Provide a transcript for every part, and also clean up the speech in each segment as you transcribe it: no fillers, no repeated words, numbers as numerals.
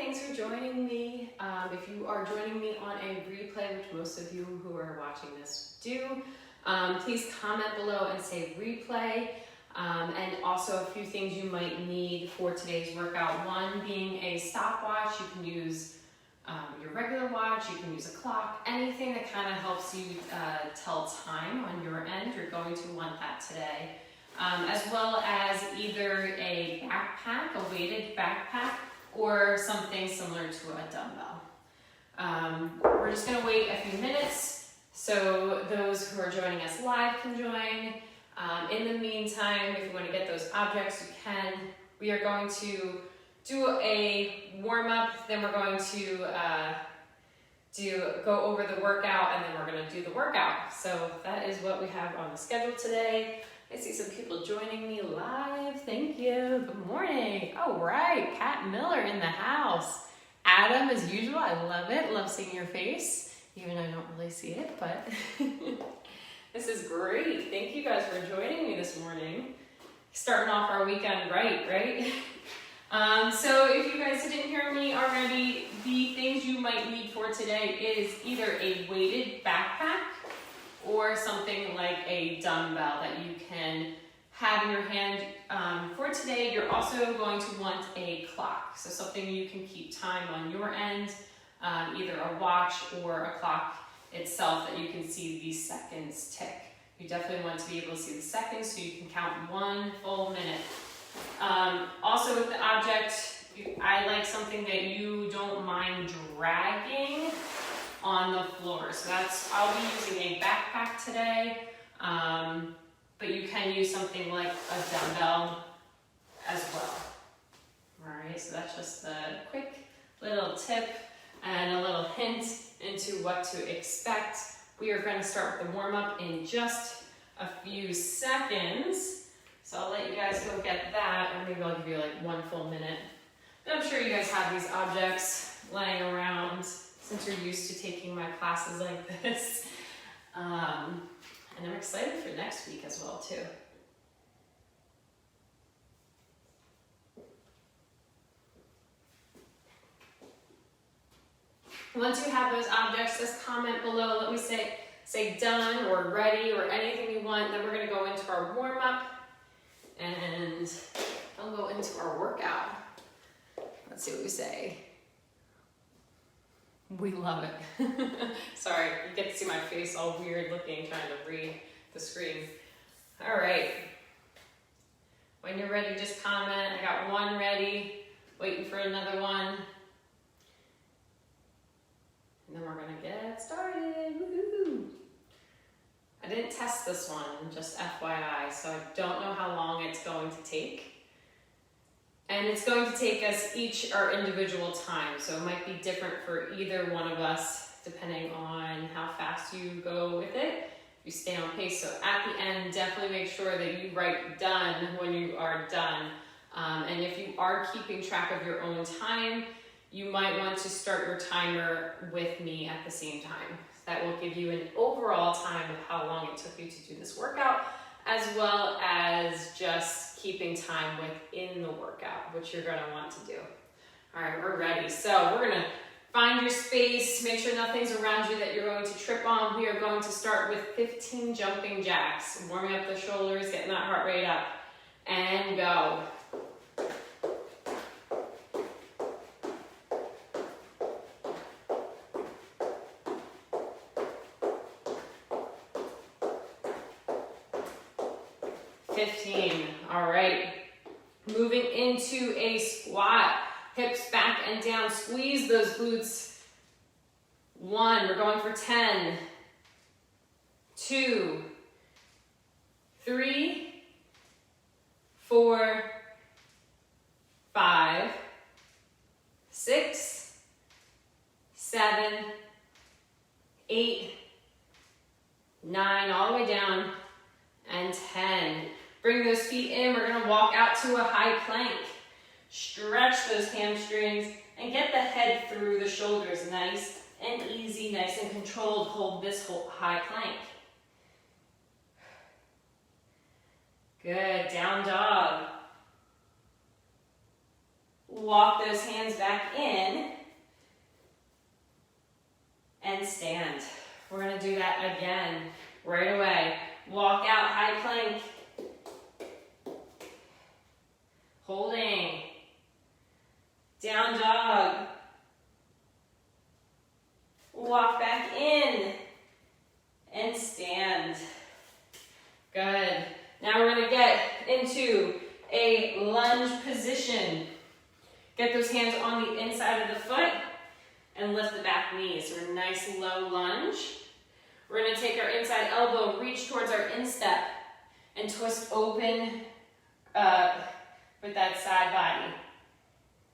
thanks for joining me. If you are joining me on a replay, which most of you who are watching this do, please comment below and say replay. And also a few things you might need for today's workout. One being a stopwatch. You can use your regular watch, you can use a clock, anything that kind of helps you tell time on your end. You're going to want that today. As well as either a backpack, a weighted backpack, or something similar to a dumbbell. We're just going to wait a few minutes so those who are joining us live can join. In the meantime, if you want to get those objects, you can. We are going to do a warm-up, then we're going to go over the workout, and then we're going to do the workout. So that is what we have on the schedule today. I see some people joining me live. Thank you. Good morning. All right, Pat Miller in the house. Adam, as usual, I love it. Love seeing your face, even though I don't really see it, but this is great. Thank you guys for joining me this morning. Starting off our weekend right? So if you guys didn't hear me already, the things you might need for today is either a weighted backpack or something like a dumbbell that you can have in your hand. For today, you're also going to want a clock, so something you can keep time on your end, either a watch or a clock itself that you can see the seconds tick. You definitely want to be able to see the seconds so you can count 1 full minute. Also with the object, I like something that you don't mind dragging on the floor. So I'll be using a backpack today, but you can use something like a dumbbell as well. All right, so that's just a quick little tip and a little hint into what to expect. We are going to start with the warm-up in just a few seconds. So I'll let you guys go get that, or maybe I'll give you like 1 full minute. But I'm sure you guys have these objects laying around since you're used to taking my classes like this. And I'm excited for next week as well too. Once you have those objects, just comment below. Let me say done or ready or anything you want. Then we're going to go into our warm-up and I'll go into our workout. Let's see what we say. We love it. Sorry, you get to see my face all weird looking, trying to read the screen. All right. When you're ready, just comment. I got 1 ready, waiting for another one. And then we're gonna get started. Woohoo! I didn't test this one, just FYI, so I don't know how long it's going to take. And it's going to take us each our individual time, so it might be different for either one of us, depending on how fast you go with it. You stay on pace, so at the end, definitely make sure that you write done when you are done. And if you are keeping track of your own time, you might want to start your timer with me at the same time. That will give you an overall time of how long it took you to do this workout, as well as just keeping time within the workout, which you're going to want to do. All right, we're ready. So we're going to find your space, make sure nothing's around you that you're going to trip on. We are going to start with 15 jumping jacks, warming up the shoulders, getting that heart rate up, and go. All right, moving into a squat, hips back and down, squeeze those glutes. 1, we're going for 10, 2, 3, 4, 5, 6, 7, 8, 9, all the way down, and 10. Bring those feet in. We're going to walk out to a high plank. Stretch those hamstrings and get the head through the shoulders. Nice and easy, nice and controlled. Hold this whole high plank. Good. Down dog. Walk those hands back in and stand. We're gonna do that again right away. Walk out, high plank. Holding. Down dog. Walk back in and stand. Good. Now we're gonna get into a lunge position. Get those hands on the inside of the foot and lift the back knee. So a nice low lunge. We're gonna take our inside elbow, reach towards our instep, and twist open with that side body.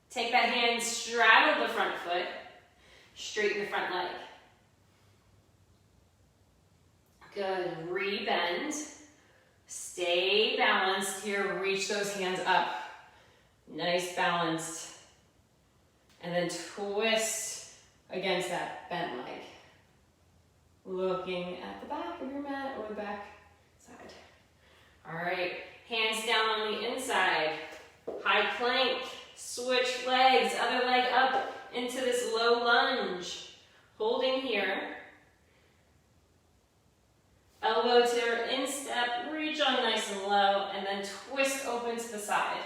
Take that hand, straddle the front foot, straighten the front leg. Good, rebend. Stay balanced here, reach those hands up. Nice balanced. And then twist against that bent leg. Looking at the back of your mat or the back side. All right, hands down on the inside. High plank, switch legs, other leg up into this low lunge. Holding here. Elbow to your instep, reach on nice and low, and then twist open to the side.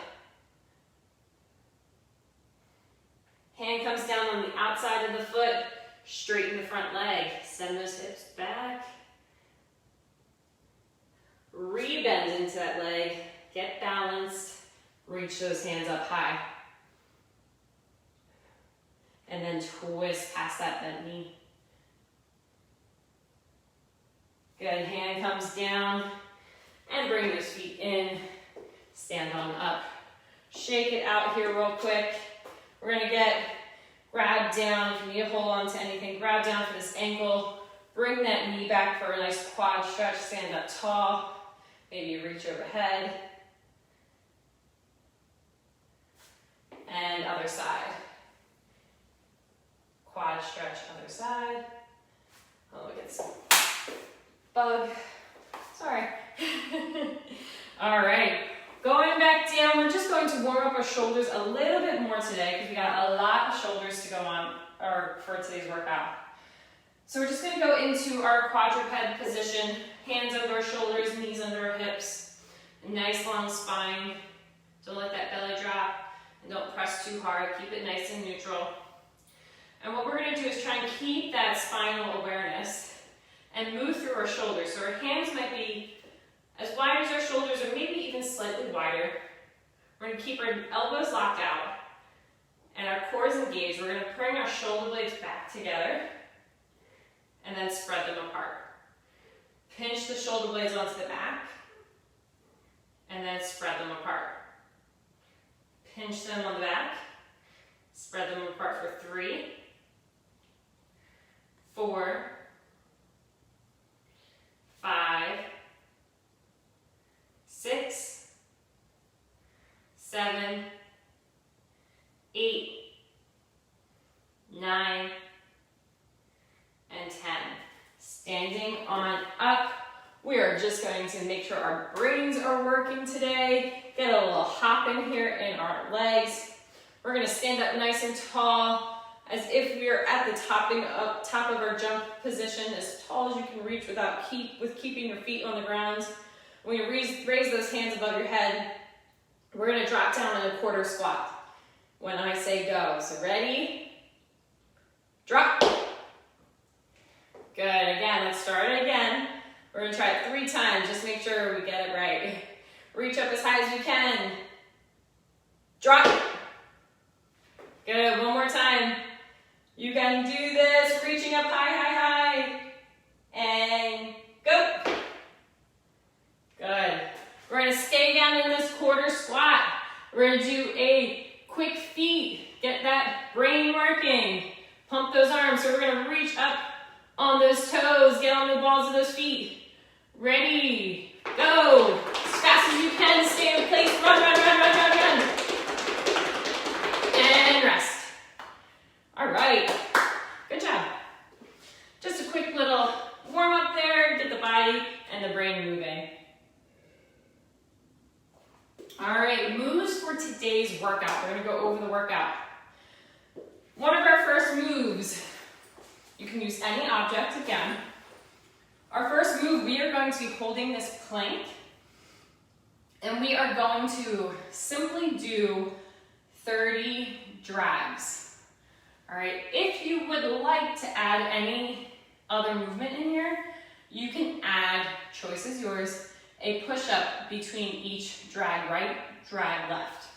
Hand comes down on the outside of the foot, straighten the front leg, send those hips back. Rebend into that leg, get balanced, reach those hands up high. And then twist past that bent knee. Good, hand comes down and bring those feet in, stand on up. Shake it out here real quick. We're gonna grab down, if you need to hold on to anything, grab down for this ankle, bring that knee back for a nice quad stretch, stand up tall, maybe reach overhead. And other side. Quad stretch, other side. Oh, look at this bug. Sorry. All right. Going back down, we're just going to warm up our shoulders a little bit more today because we got a lot of shoulders to go on for today's workout. So we're just going to go into our quadruped position, hands under our shoulders, knees under our hips, a nice long spine. Don't let that belly drop and don't press too hard. Keep it nice and neutral. And what we're going to do is try and keep that spinal awareness and move through our shoulders. So our hands might be as wide as our shoulders or maybe even slightly wider. We're going to keep our elbows locked out and our cores engaged. We're going to bring our shoulder blades back together and then spread them apart. Pinch the shoulder blades onto the back and then spread them apart. Pinch them on the back, spread them apart for 3, 4, 5, 6, 7, 8, 9, and 10. Standing on up. We are just going to make sure our brains are working today. Get a little hop in here in our legs. We're going to stand up nice and tall, as if we are at the top of our jump position, as tall as you can reach with keeping your feet on the ground. When you raise those hands above your head, we're going to drop down in a quarter squat when I say go. So ready? Drop. Good. Again, let's start again. We're going to try it 3 times. Just make sure we get it right. Reach up as high as you can. Drop. Good. One more time. You can do this. Reaching up high, high, high. And go. Good. We're going to stay down in this quarter squat. We're going to do a quick feet. Get that brain working. Pump those arms. So we're going to reach up on those toes. Get on the balls of those feet. Ready. Go. As fast as you can. Stay in place. Run, run, run, run, run, run. And rest. All right. Good job. Just a quick little warm up there. Get the body and the brain moving. All right, moves for today's workout. We're gonna go over the workout. One of our first moves, you can use any object again. Our first move, we are going to be holding this plank, and we are going to simply do 30 drags. All right, if you would like to add any other movement in here, you can add, choice is yours, a push-up between each drag right, drag left.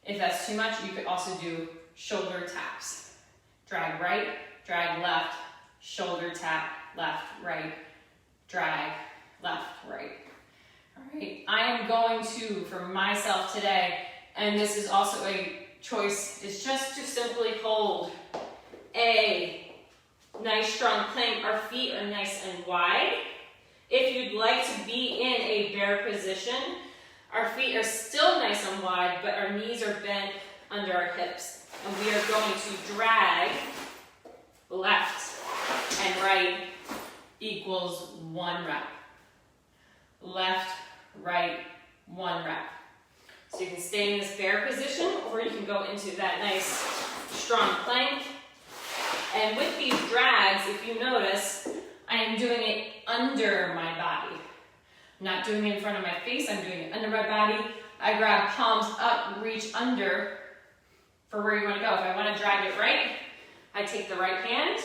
If that's too much, you could also do shoulder taps. Drag right, drag left, shoulder tap, left, right, drag, left, right. All right, I am going to, for myself today, and this is also a choice, is just to simply hold a nice strong plank. Our feet are nice and wide. If you'd like to be in a bear position, our feet are still nice and wide, but our knees are bent under our hips. And we are going to drag left and right equals 1 rep. Left, right, 1 rep. So you can stay in this bear position, or you can go into that nice strong plank. And with these drags, if you notice, I am doing it under my body. I'm not doing it in front of my face, I'm doing it under my body. I grab palms up, reach under for where you want to go. If I want to drag it right, I take the right hand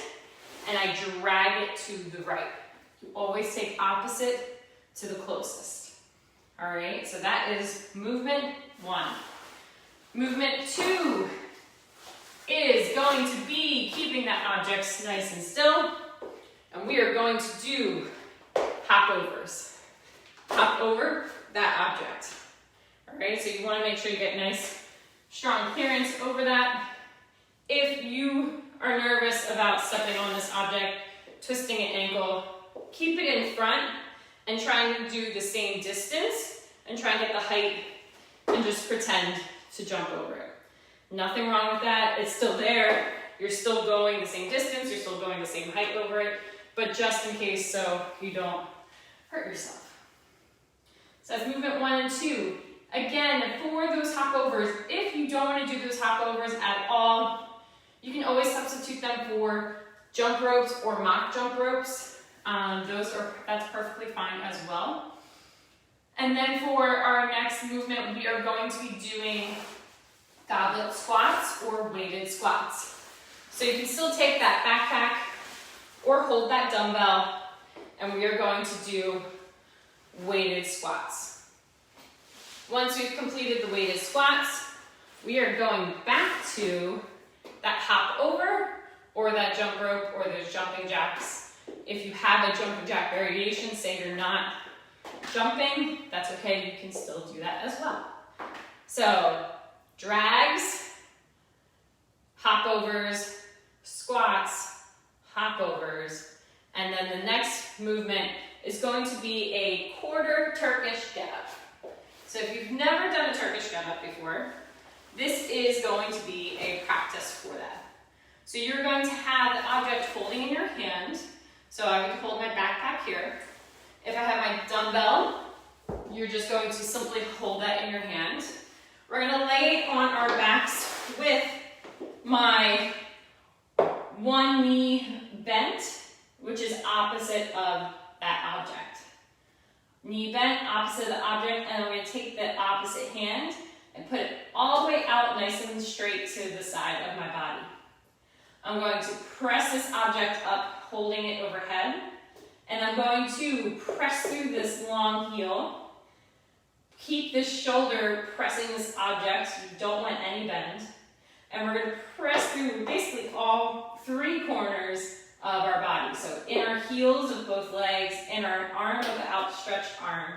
and I drag it to the right. You always take opposite to the closest. All right, so that is movement 1. Movement 2 is going to be keeping that object nice and still, and we are going to do hop overs. Hop over that object. All right, so you want to make sure you get nice, strong clearance over that. If you are nervous about stepping on this object, twisting an ankle, keep it in front and trying to do the same distance and try and get the height and just pretend to jump over it. Nothing wrong with that. It's still there. You're still going the same distance. You're still going the same height over it, but just in case so you don't hurt yourself. So that's movement 1 and 2. Again, for those hop overs, if you don't want to do those hop overs at all, you can always substitute them for jump ropes or mock jump ropes. That's perfectly fine as well. And then for our next movement, we are going to be doing goblet squats or weighted squats. So you can still take that backpack or hold that dumbbell, and we are going to do weighted squats. Once we've completed the weighted squats, we are going back to that hop over or that jump rope or those jumping jacks. If you have a jumping jack variation, say you're not jumping, that's okay, you can still do that as well. So drags, hop overs, squats, hop overs, and then the next movement is going to be a quarter Turkish get-up. So if you've never done a Turkish get-up before, this is going to be a practice for that. So you're going to have the object holding in your hand. So I would hold my backpack here. If I have my dumbbell, you're just going to simply hold that in your hand. We're going to lay on our backs with my one knee bent, which is opposite of that object. Knee bent, opposite of the object, and I'm going to take the opposite hand and put it all the way out nice and straight to the side of my body. I'm going to press this object up, holding it overhead, and I'm going to press through this long heel. Keep this shoulder pressing this object, you don't want any bend. And we're going to press through basically all 3 corners of our body. So inner heels of both legs, inner arm of the outstretched arm.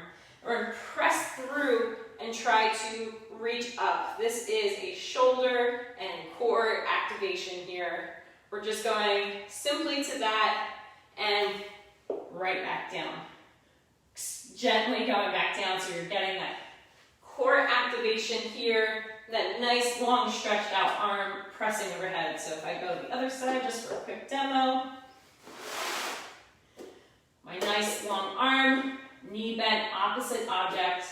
We're going to press through and try to reach up. This is a shoulder and core activation here. We're just going simply to that and right back down. Gently going back down so you're getting that core activation here, that nice long stretched out arm pressing overhead. So if I go the other side just for a quick demo, my nice long arm, knee bent, opposite object,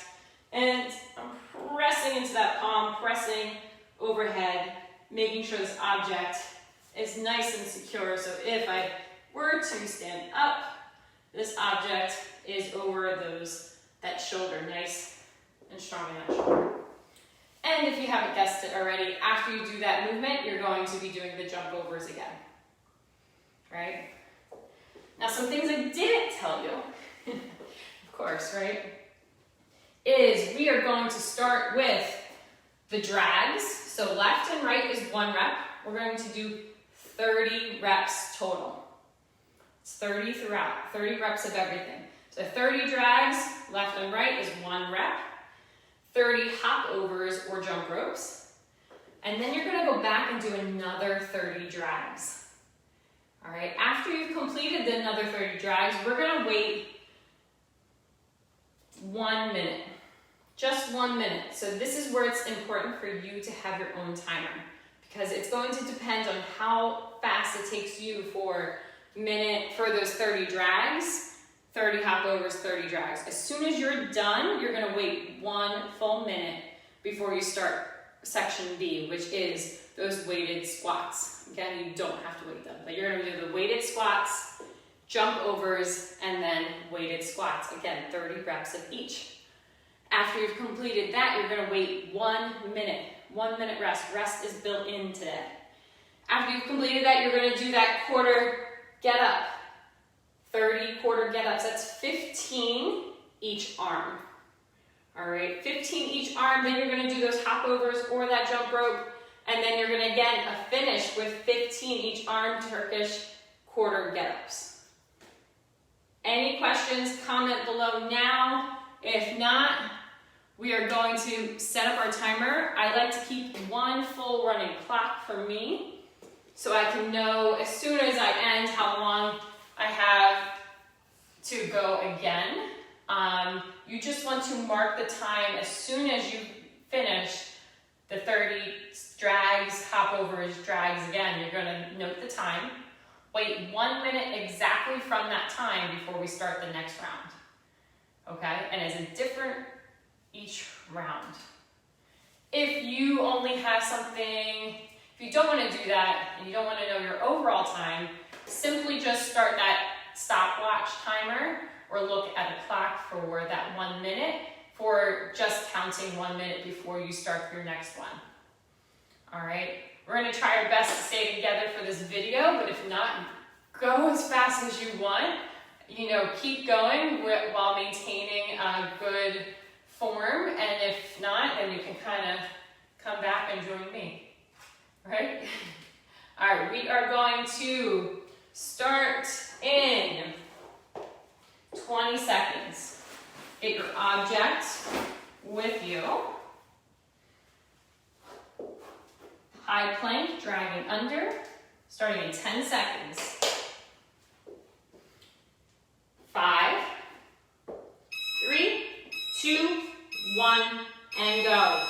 and I'm pressing into that palm, pressing overhead, making sure this object is nice and secure. So if I were to stand up, this object is over that shoulder, nice and strong in that shoulder. And if you haven't guessed it already, after you do that movement, you're going to be doing the jump overs again, right? Now, some things I didn't tell you, of course, right, is we are going to start with the drags. So left and right is 1 rep. We're going to do 30 reps total. It's 30 throughout, 30 reps of everything. So 30 drags, left and right is 1 rep. 30 hop overs or jump ropes. And then you're gonna go back and do another 30 drags. All right, after you've completed the another 30 drags, we're gonna wait 1 minute, just 1 minute. So this is where it's important for you to have your own timer, because it's going to depend on how fast it takes you for those 30 drags, 30 hop overs, 30 drags. As soon as you're done, you're gonna wait 1 full minute before you start section B, which is those weighted squats. Again, you don't have to weight them, but you're gonna do the weighted squats, jump overs, and then weighted squats. Again, 30 reps of each. After you've completed that, you're gonna wait 1 minute, 1 minute rest. Rest is built in today. After you've completed that, you're gonna do that quarter get up. 30 quarter get-ups, that's 15 each arm. All right, 15 each arm, then you're gonna do those hop overs or that jump rope, and then you're gonna again finish with 15 each arm Turkish quarter get-ups. Any questions, comment below now. If not, we are going to set up our timer. I like to keep 1 full running clock for me, so I can know as soon as I end how long I have to go again. You just want to mark the time as soon as you finish the 30 drags, hop overs, drags again. You're gonna note the time. Wait 1 minute exactly from that time before we start the next round. Okay, and it's different each round. If you only have something, if you don't wanna do that, and you don't wanna know your overall time, simply just start that stopwatch timer or look at a clock for that 1 minute for just counting 1 minute before you start your next one. All right, we're gonna try our best to stay together for this video, but if not, go as fast as you want. You know, keep going while maintaining a good form, and if not, then you can kind of come back and join me, right? All right, we are going to start in 20 seconds. Get your object with you. High plank, dragging under, starting in 10 seconds. 5, 3, 2, 1, and go.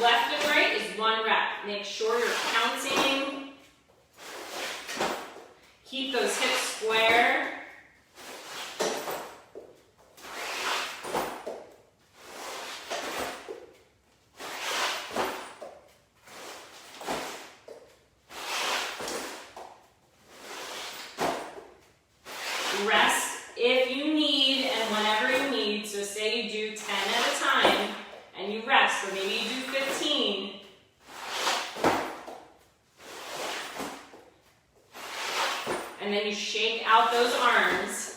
Left and right is 1 rep. Make sure you're counting. Keep those hips square. Rest if you need and whenever you need. So say you do 10 at a time and you rest, or maybe you do 15. And then you shake out those arms.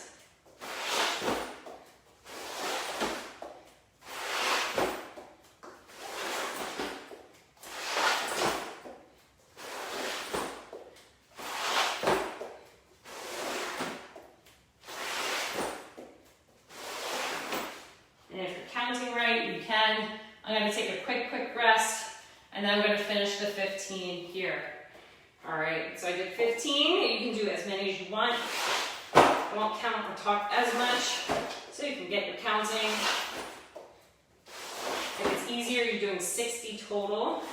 And if you're counting right, you can. I'm going to take a quick rest, and then I'm going to finish the 15 here. All right, so I did 15. You can do as many as you want. I won't count or talk as much, so you can get your counting. If it's easier, you're doing 60 total.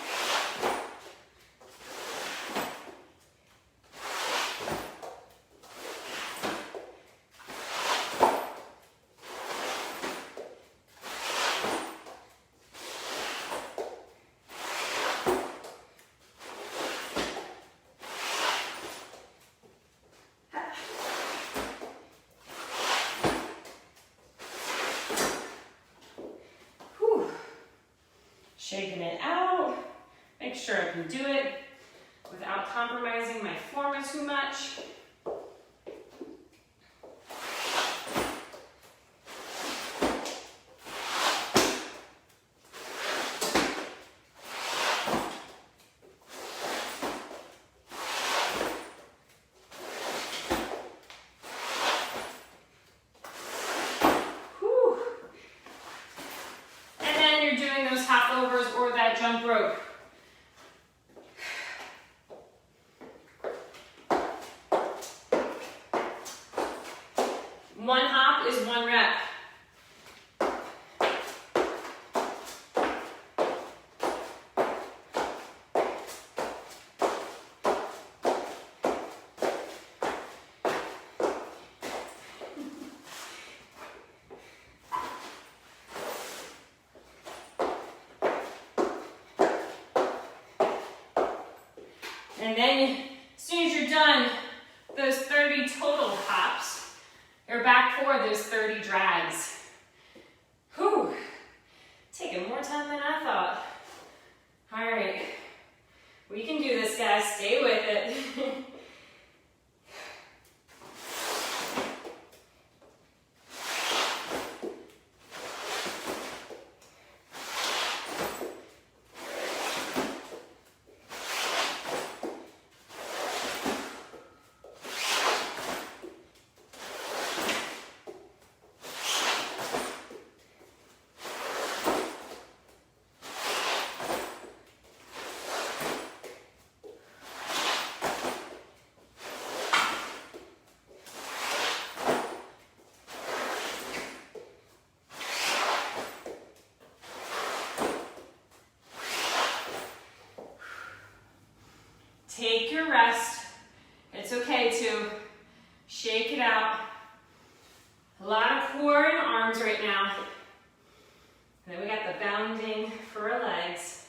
out. Make sure I can do it without compromising my form too much. Or that jump rope. One hop is one rep. And then, as soon as you're done those 30 total hops, you're back for those 30 drags. Whew, taking more time than I thought. All right, we can do this, guys. Stay with it. Take your rest. It's okay to shake it out. A lot of core and arms right now. And then we got the bounding for our legs.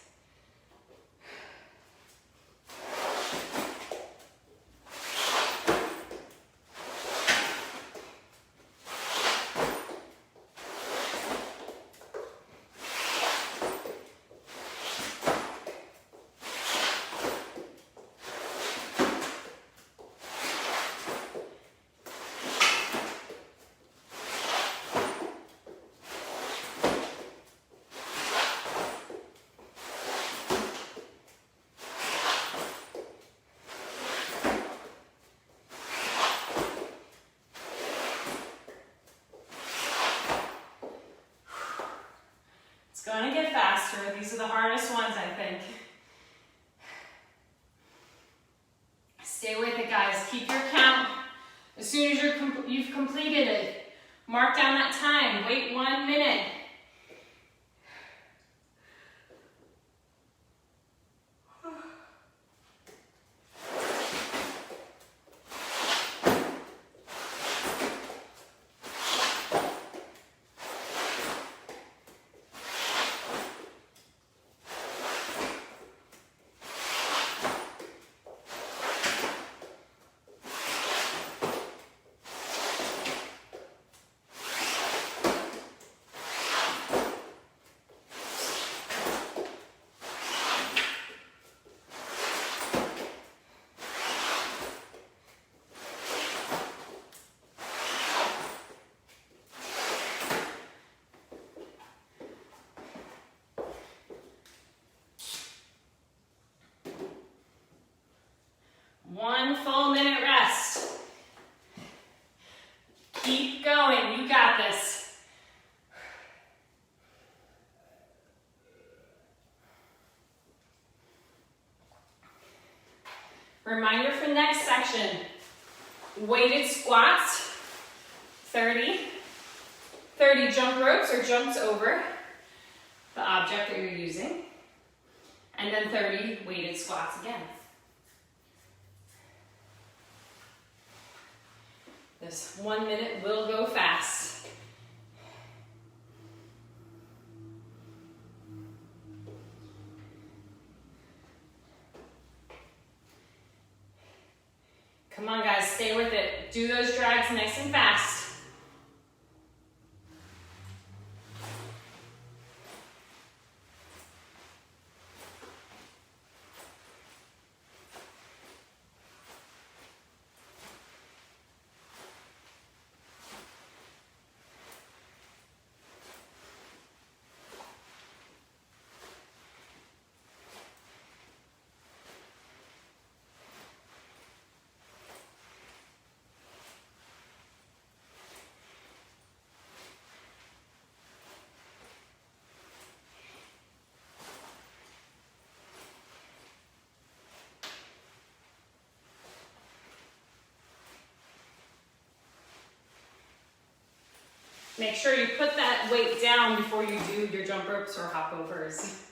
Gonna get faster. These are the hardest ones, I think. Stay with it, guys. Keep your count. As soon as you've completed it, mark down that time. Wait 1 minute. One full minute rest. Keep going, you got this. Reminder for next section, weighted squats, 30 jump ropes or jumps over the object that you're using, and then 30 weighted squats again. This 1 minute will go fast. Come on, guys, stay with it. Do those drags nice and fast. Make sure you put that weight down before you do your jump ropes or hop overs.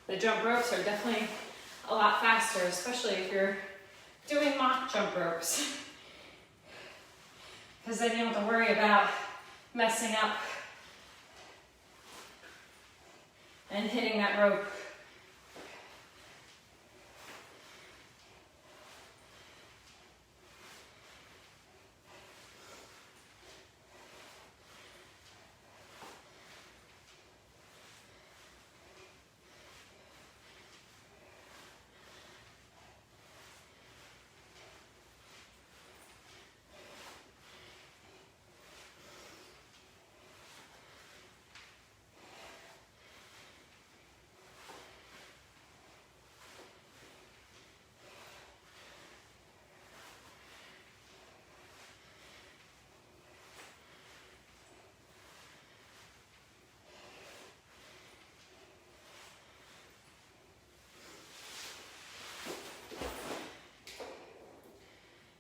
The jump ropes are definitely a lot faster, especially if you're doing mock jump ropes. Because then you don't have to worry about messing up and hitting that rope.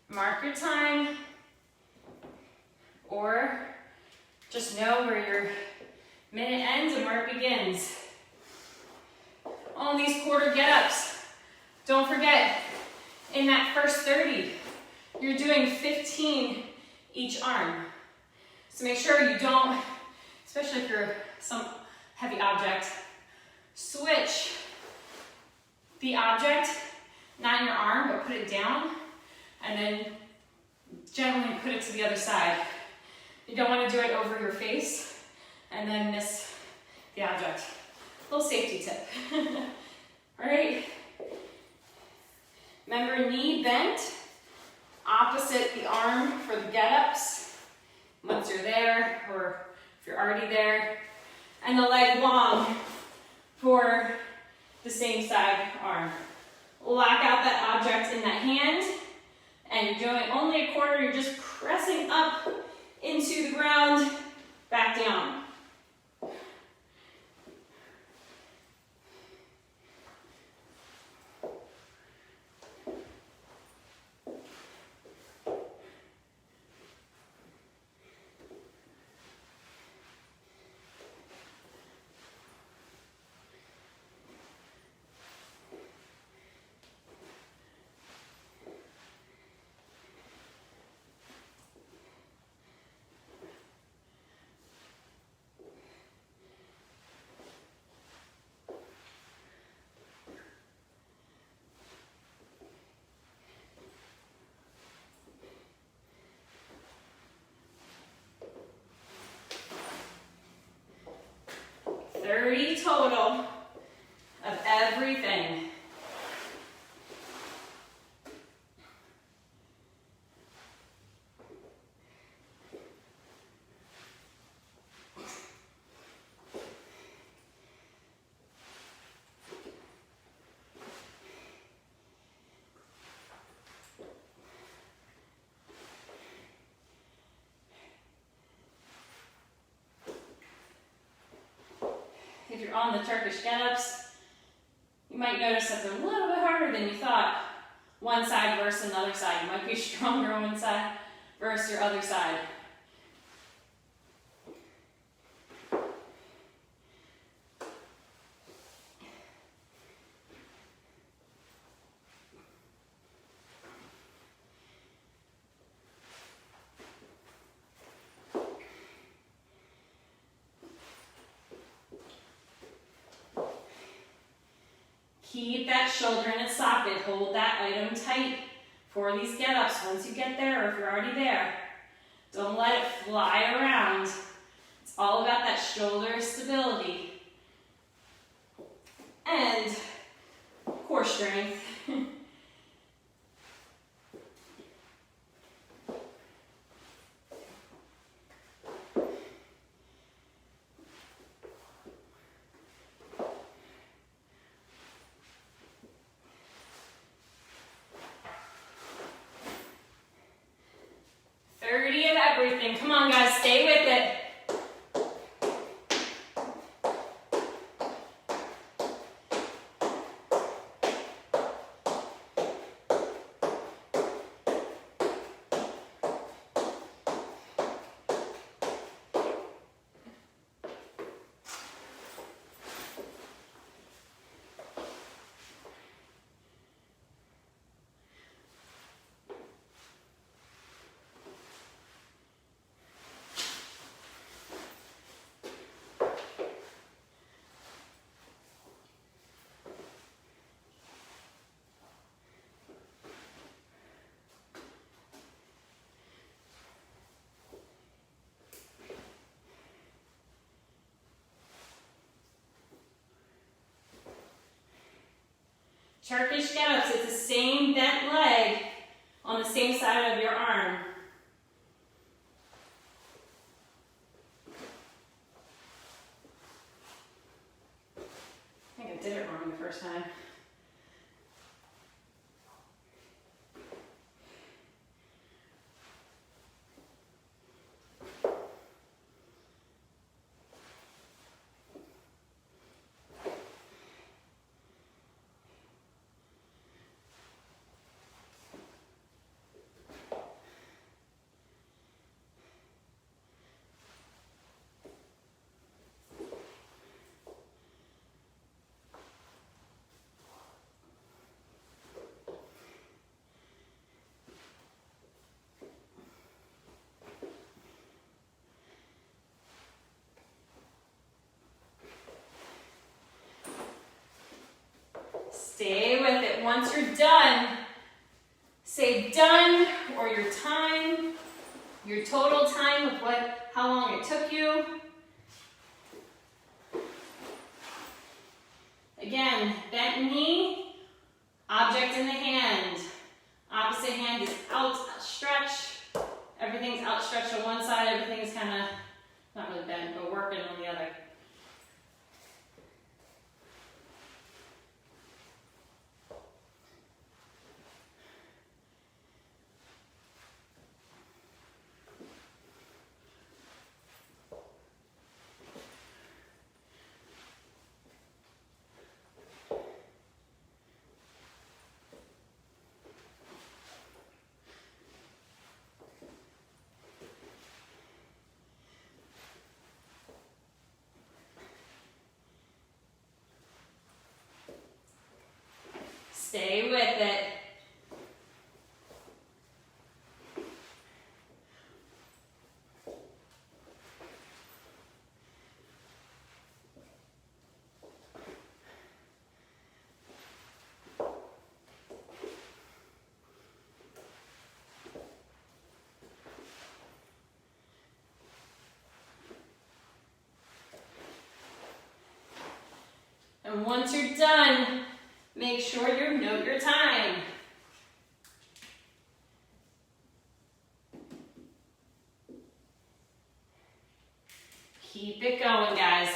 Mark your time, or just know where your minute ends and where it begins. On these quarter get-ups, don't forget, in that first 30, you're doing 15 each arm. So make sure you don't, especially if you're some heavy object, switch the object, not in your arm, but put it down, and then gently put it to the other side. You don't want to do it over your face and then miss the object. Little safety tip. All right. Remember, knee bent, opposite the arm for the get-ups, once you're there, or if you're already there, and the leg long for the same side arm. Lock out that object in that hand, and you're doing only a quarter, you're just pressing up into the ground, back down. Total of everything. If you're on the Turkish get-ups, you might notice that they're a little bit harder than you thought. One side versus another side. You might be stronger on one side versus your other side. Keep that shoulder in its socket. Hold that item tight for these get-ups. Once you get there, or if you're already there, don't let it fly around. It's all about that shoulder stability and core strength. everything. Come on, guys, stay with it. Turkish get-ups, it's the same bent leg on the same side of your arm. I think I did it wrong the first time. Stay with it. Once you're done, say done or your time, your total time of how long it took you. Again, bent knee, object in the hand. Opposite hand is outstretched. Everything's outstretched on one side, everything's kind of, not really bent, but working on the other. Stay with it. And once you're done, make sure you note your time. Keep it going, guys.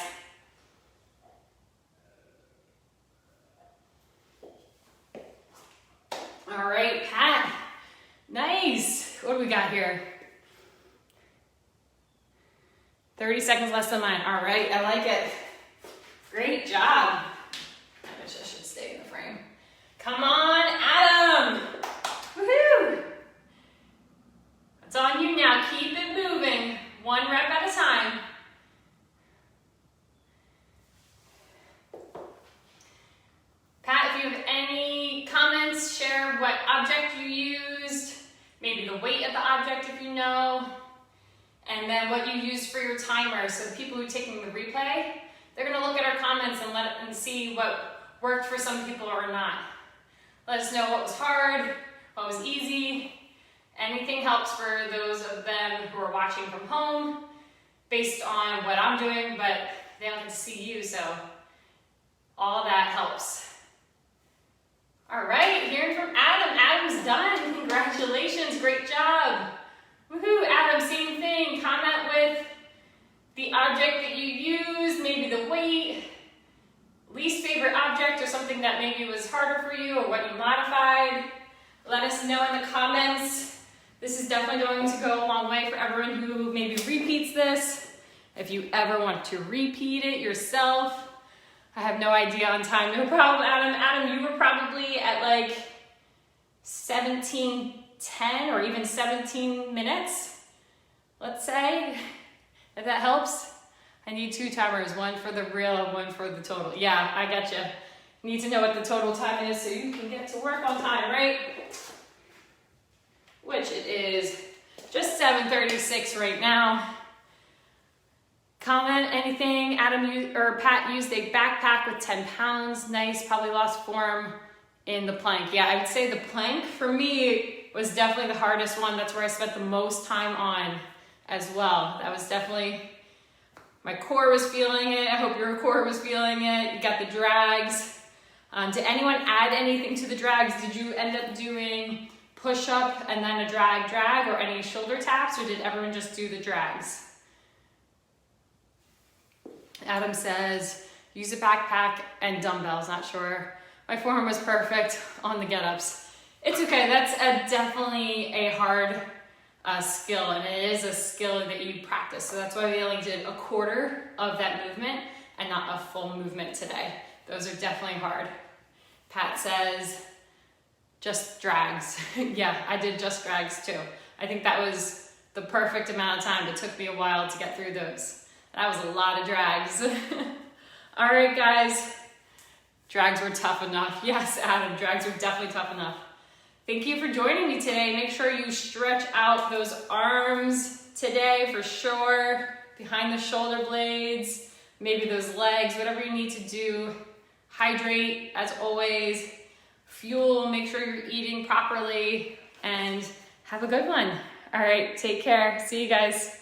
All right, Pat. Nice. What do we got here? 30 seconds less than mine. All right, I like it. Great job. I wish I should stay in the frame. Come on, Adam. Woohoo. It's on you now. Keep it moving. One rep at a time. Pat, if you have any comments, share what object you used, maybe the weight of the object if you know, and then what you used for your timer. So the people who are taking the replay, they're gonna look at our comments and see what worked for some people or not. Let us know what was hard, what was easy. Anything helps for those of them who are watching from home based on what I'm doing, but they don't get to see you, so all that helps. All right, hearing from Adam. Adam's done. Congratulations, great job. Woohoo, Adam, same thing. Comment with the object that you used, maybe the weight, least favorite object or something that maybe was harder for you or what you modified. Let us know in the comments. This is definitely going to go a long way for everyone who maybe repeats this. If you ever want to repeat it yourself, I have no idea on time, no problem, Adam. Adam, you were probably at like 17:10 or even 17 minutes, let's say, if that helps. I need 2 timers, one for the real and one for the total. Yeah, I got you. Need to know what the total time is so you can get to work on time, right? Which it is just 7:36 right now. Comment anything. Adam or Pat used a backpack with 10 pounds. Nice, probably lost form in the plank. Yeah, I would say the plank for me was definitely the hardest one. That's where I spent the most time on as well. That was definitely, my core was feeling it. I hope your core was feeling it. You got the drags. Did anyone add anything to the drags? Did you end up doing push-up and then a drag, or any shoulder taps, or did everyone just do the drags? Adam says, use a backpack and dumbbells, not sure. My form was perfect on the get-ups. It's okay, that's definitely a hard skill, and it is a skill that you practice. So that's why we only did a quarter of that movement and not a full movement today. Those are definitely hard. Pat says, just drags. Yeah, I did just drags too. I think that was the perfect amount of time. It took me a while to get through those. That was a lot of drags. All right, guys. Drags were tough enough. Yes, Adam, drags were definitely tough enough. Thank you for joining me today. Make sure you stretch out those arms today for sure. Behind the shoulder blades, maybe those legs, whatever you need to do. Hydrate, as always. Fuel, make sure you're eating properly, and have a good one. All right, take care. See you guys.